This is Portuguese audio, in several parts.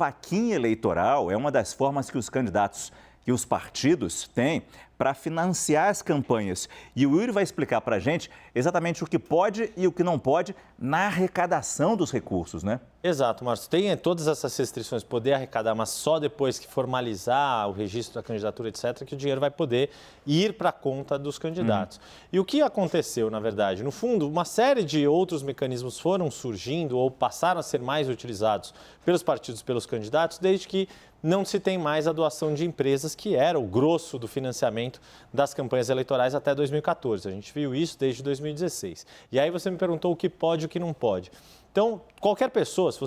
Vaquinha eleitoral é uma das formas que os candidatos e os partidos têm para financiar as campanhas. E o Yuri vai explicar para a gente exatamente o que pode e o que não pode na arrecadação dos recursos, né? Exato, Márcio. Tem todas essas restrições, poder arrecadar, mas só depois que formalizar o registro da candidatura, etc., que o dinheiro vai poder ir para a conta dos candidatos. E o que aconteceu, na verdade? No fundo, uma série de outros mecanismos foram surgindo ou passaram a ser mais utilizados pelos partidos e pelos candidatos, desde que não se tem mais a doação de empresas, que era o grosso do financiamento das campanhas eleitorais até 2014. A gente viu isso desde 2016. E aí você me perguntou o que pode e o que não pode. Então, qualquer pessoa, se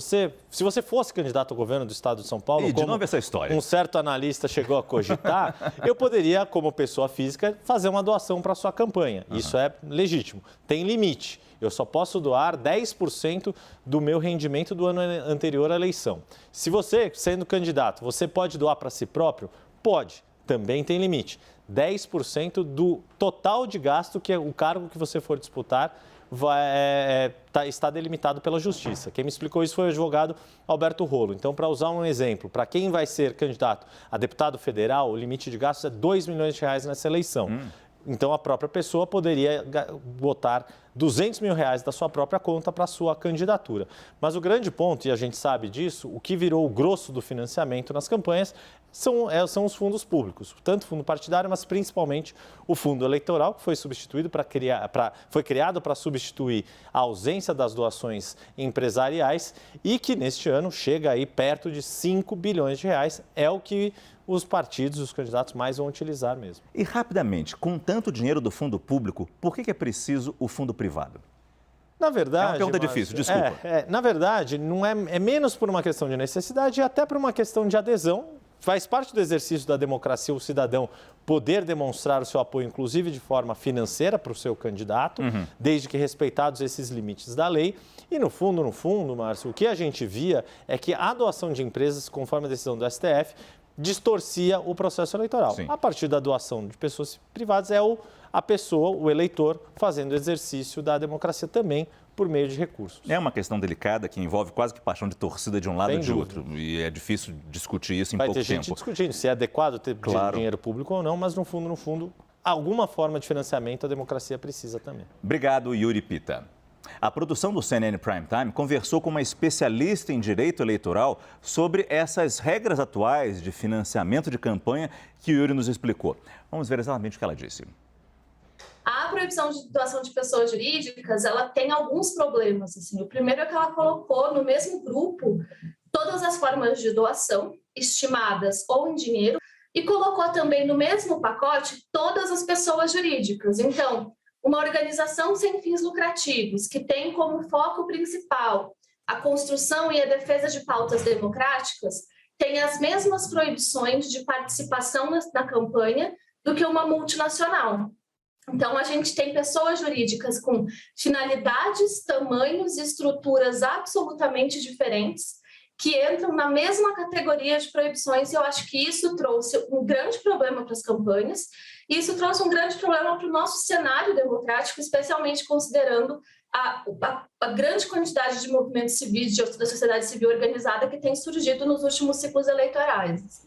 você fosse candidato ao governo do estado de São Paulo, E de novo essa história. Um certo analista chegou a cogitar, eu poderia, como pessoa física, fazer uma doação para a sua campanha. Isso é legítimo. Tem limite. Eu só posso doar 10% do meu rendimento do ano anterior à eleição. Se você, sendo candidato, você pode doar para si próprio? Pode. Também tem limite. 10% do total de gasto que o cargo que você for disputar está delimitado pela Justiça. Quem me explicou isso foi o advogado Alberto Rolo. Então, para usar um exemplo, para quem vai ser candidato a deputado federal, o limite de gastos é R$2 milhões nessa eleição. Então, a própria pessoa poderia botar R$200 mil da sua própria conta para a sua candidatura. Mas o grande ponto, e a gente sabe disso, o que virou o grosso do financiamento nas campanhas são os fundos públicos, tanto o fundo partidário, mas principalmente o fundo eleitoral, que foi substituído foi criado para substituir a ausência das doações empresariais e que neste ano chega aí perto de R$5 bilhões. É o que os partidos, os candidatos mais vão utilizar mesmo. E rapidamente, com tanto dinheiro do fundo público, por que é preciso o fundo privado? Na verdade, é uma pergunta difícil, desculpa. Na verdade, não é menos por uma questão de necessidade e até por uma questão de adesão. Faz parte do exercício da democracia o cidadão poder demonstrar o seu apoio, inclusive de forma financeira, para o seu candidato, desde que respeitados esses limites da lei. E no fundo, Márcio, o que a gente via é que a doação de empresas, conforme a decisão do STF, distorcia o processo eleitoral. Sim. A partir da doação de pessoas privadas, a pessoa, o eleitor, fazendo o exercício da democracia também por meio de recursos. É uma questão delicada que envolve quase que paixão de torcida de um lado ou de outro. E é difícil discutir isso em pouco tempo. Vai ter gente discutindo se é adequado ter dinheiro público ou não, mas no fundo, alguma forma de financiamento a democracia precisa também. Obrigado, Yuri Pita. A produção do CNN Prime Time conversou com uma especialista em direito eleitoral sobre essas regras atuais de financiamento de campanha que o Yuri nos explicou. Vamos ver exatamente o que ela disse. A proibição de doação de pessoas jurídicas, ela tem alguns problemas. Assim. O primeiro é que ela colocou no mesmo grupo todas as formas de doação, estimadas ou em dinheiro, e colocou também no mesmo pacote todas as pessoas jurídicas. Então, uma organização sem fins lucrativos, que tem como foco principal a construção e a defesa de pautas democráticas, tem as mesmas proibições de participação na campanha do que uma multinacional. Então, a gente tem pessoas jurídicas com finalidades, tamanhos e estruturas absolutamente diferentes que entram na mesma categoria de proibições, e eu acho que isso trouxe um grande problema para as campanhas, e isso trouxe um grande problema para o nosso cenário democrático, especialmente considerando a grande quantidade de movimentos civis da sociedade civil organizada que tem surgido nos últimos ciclos eleitorais.